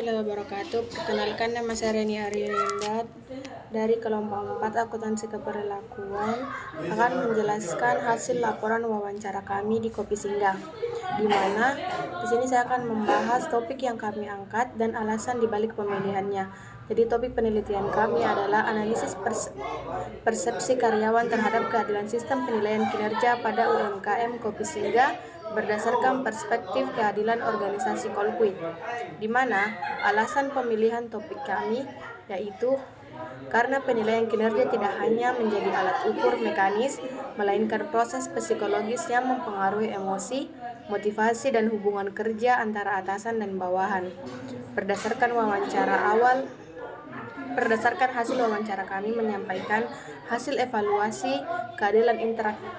warahmatullahi wabarakatuh. Perkenalkan, nama saya Reni Arininda dari kelompok 4 akuntansi keberlakuan akan menjelaskan hasil laporan wawancara kami di Kopi Singgah, di mana di sini saya akan membahas topik yang kami angkat dan alasan dibalik pemilihannya. Jadi topik penelitian kami adalah analisis persepsi karyawan terhadap keadilan sistem penilaian kinerja pada UMKM Kopi Singgah berdasarkan perspektif keadilan organisasi Colquid, di mana alasan pemilihan topik kami yaitu karena penilaian kinerja tidak hanya menjadi alat ukur mekanis, melainkan proses psikologis yang mempengaruhi emosi, motivasi, dan hubungan kerja antara atasan dan bawahan. Berdasarkan hasil wawancara kami menyampaikan hasil evaluasi keadilan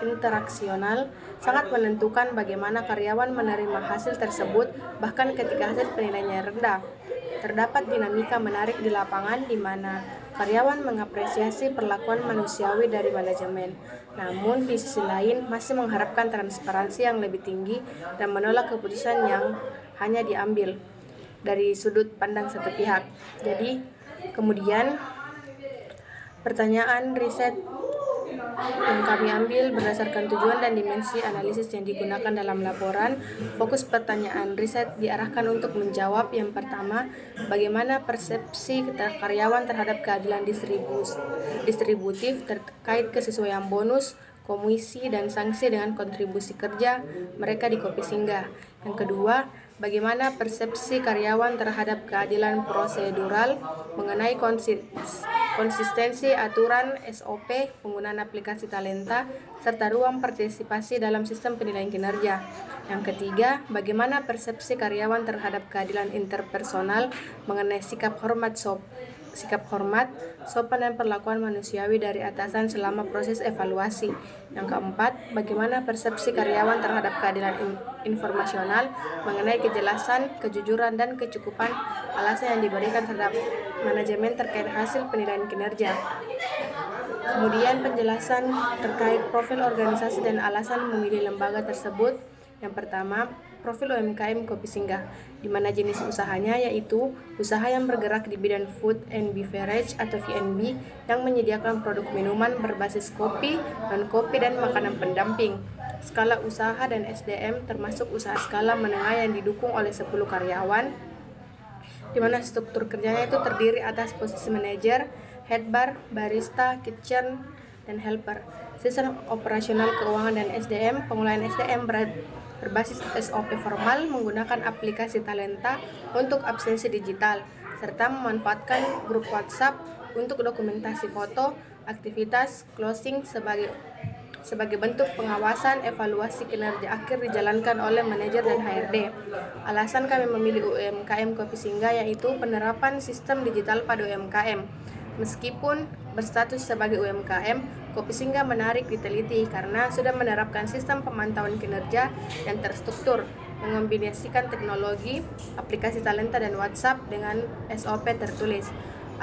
interaksional sangat menentukan bagaimana karyawan menerima hasil tersebut, bahkan ketika hasil penilaiannya rendah. Terdapat dinamika menarik di lapangan di mana karyawan mengapresiasi perlakuan manusiawi dari manajemen, namun di sisi lain masih mengharapkan transparansi yang lebih tinggi dan menolak keputusan yang hanya diambil dari sudut pandang satu pihak. Jadi kemudian pertanyaan riset yang kami ambil berdasarkan tujuan dan dimensi analisis yang digunakan dalam laporan. Fokus pertanyaan riset diarahkan untuk menjawab yang pertama, bagaimana persepsi karyawan terhadap keadilan distributif terkait kesesuaian bonus, komisi, dan sanksi dengan kontribusi kerja mereka di Kopi Singgah. Yang kedua, bagaimana persepsi karyawan terhadap keadilan prosedural mengenai konsistensi aturan SOP, penggunaan aplikasi talenta, serta ruang partisipasi dalam sistem penilaian kinerja. Yang ketiga, bagaimana persepsi karyawan terhadap keadilan interpersonal mengenai sikap hormat, sopan, dan perlakuan manusiawi dari atasan selama proses evaluasi. Yang keempat, bagaimana persepsi karyawan terhadap keadilan informasional mengenai kejelasan, kejujuran, dan kecukupan alasan yang diberikan terhadap manajemen terkait hasil penilaian kinerja. Kemudian penjelasan terkait profil organisasi dan alasan memilih lembaga tersebut. Yang pertama, profil UMKM Kopi Singgah, di mana jenis usahanya yaitu usaha yang bergerak di bidang food and beverage atau F&B yang menyediakan produk minuman berbasis kopi, non-kopi, dan makanan pendamping. Skala usaha dan SDM termasuk usaha skala menengah yang didukung oleh 10 karyawan, di mana struktur kerjanya itu terdiri atas posisi manajer, head bar, barista, kitchen, dan helper. Sistem operasional keuangan dan SDM, pengolahan SDM berbasis SOP formal menggunakan aplikasi talenta untuk absensi digital, serta memanfaatkan grup WhatsApp untuk dokumentasi foto, aktivitas, closing sebagai bentuk pengawasan. Evaluasi kinerja akhir dijalankan oleh manajer dan HRD. Alasan kami memilih UMKM Kopi Singgah yaitu penerapan sistem digital pada UMKM. Meskipun berstatus sebagai UMKM, Kopi Singgah menarik diteliti karena sudah menerapkan sistem pemantauan kinerja yang terstruktur, mengombinasikan teknologi, aplikasi talenta, dan WhatsApp dengan SOP tertulis.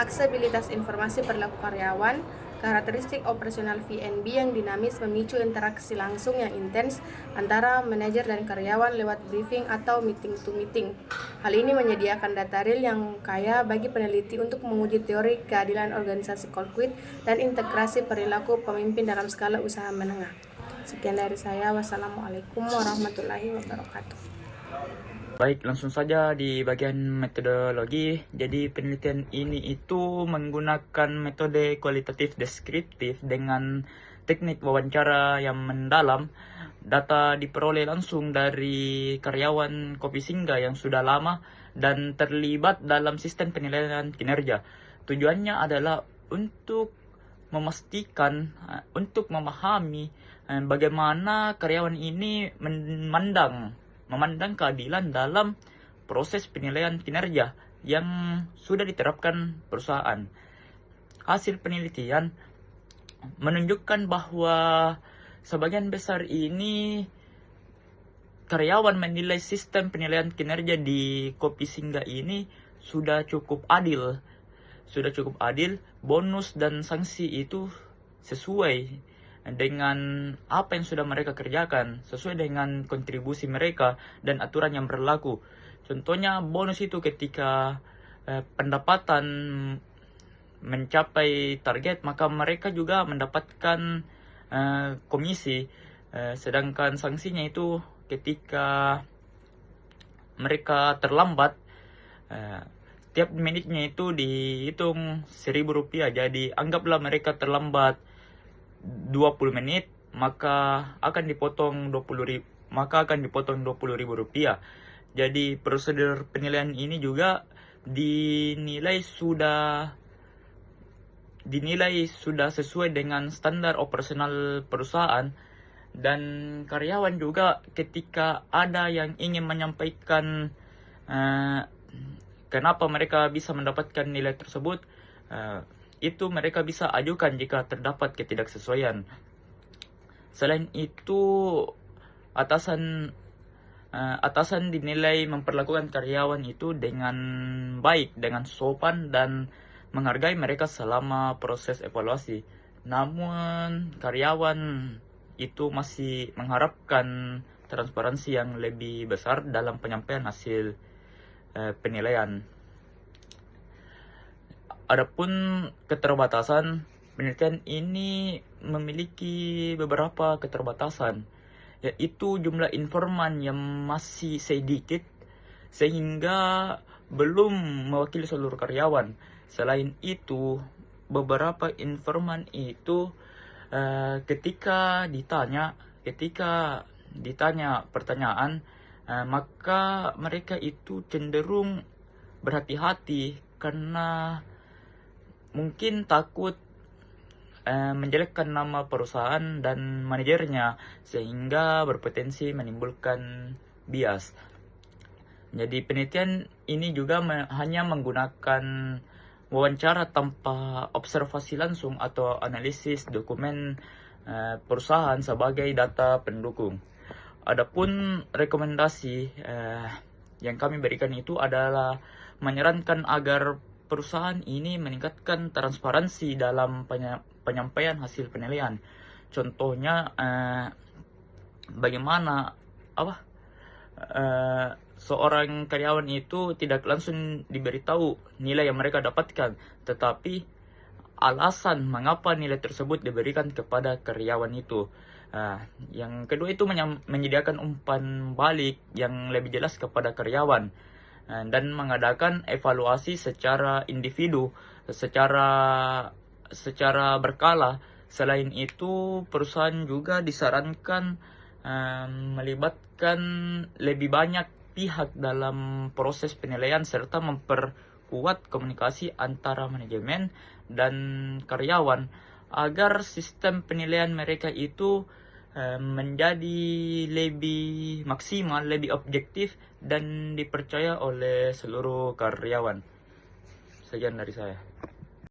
Aksesibilitas informasi perilaku karyawan, karakteristik operasional F&B yang dinamis memicu interaksi langsung yang intens antara manajer dan karyawan lewat briefing atau meeting to meeting. Hal ini menyediakan data real yang kaya bagi peneliti untuk menguji teori keadilan organisasi Colquid dan integrasi perilaku pemimpin dalam skala usaha menengah. Sekian dari saya. Wassalamualaikum warahmatullahi wabarakatuh. Baik, langsung saja di bagian metodologi. Jadi penelitian ini itu menggunakan metode kualitatif deskriptif dengan teknik wawancara yang mendalam. Data diperoleh langsung dari karyawan Kopi Singgah yang sudah lama dan terlibat dalam sistem penilaian kinerja. Tujuannya adalah untuk memastikan, untuk memahami bagaimana karyawan ini memandang keadilan dalam proses penilaian kinerja yang sudah diterapkan perusahaan. Hasil penelitian menunjukkan bahwa sebagian besar ini karyawan menilai sistem penilaian kinerja di Kopi Singgah ini sudah cukup adil. Bonus dan sanksi itu sesuai dengan apa yang sudah mereka kerjakan, sesuai dengan kontribusi mereka dan aturan yang berlaku. Contohnya bonus itu ketika pendapatan mencapai target, maka mereka juga mendapatkan komisi. Sedangkan sanksinya itu ketika mereka terlambat, tiap menitnya itu dihitung Rp1.000. Jadi anggaplah mereka terlambat 20 menit, maka akan dipotong 20.000 rupiah. Jadi prosedur penilaian ini juga dinilai sudah sesuai dengan standar operasional perusahaan, dan karyawan juga ketika ada yang ingin menyampaikan kenapa mereka bisa mendapatkan nilai tersebut, itu mereka bisa ajukan jika terdapat ketidaksesuaian. Selain itu, atasan dinilai memperlakukan karyawan itu dengan baik, dengan sopan, dan menghargai mereka selama proses evaluasi. Namun karyawan itu masih mengharapkan transparansi yang lebih besar dalam penyampaian hasil penilaian. Adapun keterbatasan, penelitian ini memiliki beberapa keterbatasan, yaitu jumlah informan yang masih sedikit sehingga belum mewakili seluruh karyawan. Selain itu, beberapa informan itu ketika ditanya pertanyaan, maka mereka itu cenderung berhati-hati karena mungkin takut menjelekkan nama perusahaan dan manajernya, sehingga berpotensi menimbulkan bias. Jadi penelitian ini juga hanya menggunakan wawancara tanpa observasi langsung atau analisis dokumen perusahaan sebagai data pendukung. Adapun rekomendasi yang kami berikan itu adalah menyarankan agar perusahaan ini meningkatkan transparansi dalam penyampaian hasil penilaian. Contohnya bagaimana seorang karyawan itu tidak langsung diberitahu nilai yang mereka dapatkan, tetapi alasan mengapa nilai tersebut diberikan kepada karyawan itu. Yang kedua itu menyediakan umpan balik yang lebih jelas kepada karyawan, dan mengadakan evaluasi secara individu, secara berkala. Selain itu, perusahaan juga disarankan melibatkan lebih banyak pihak dalam proses penilaian serta memperkuat komunikasi antara manajemen dan karyawan agar sistem penilaian mereka itu menjadi lebih maksimal, lebih objektif, dan dipercaya oleh seluruh karyawan. Sekian dari saya.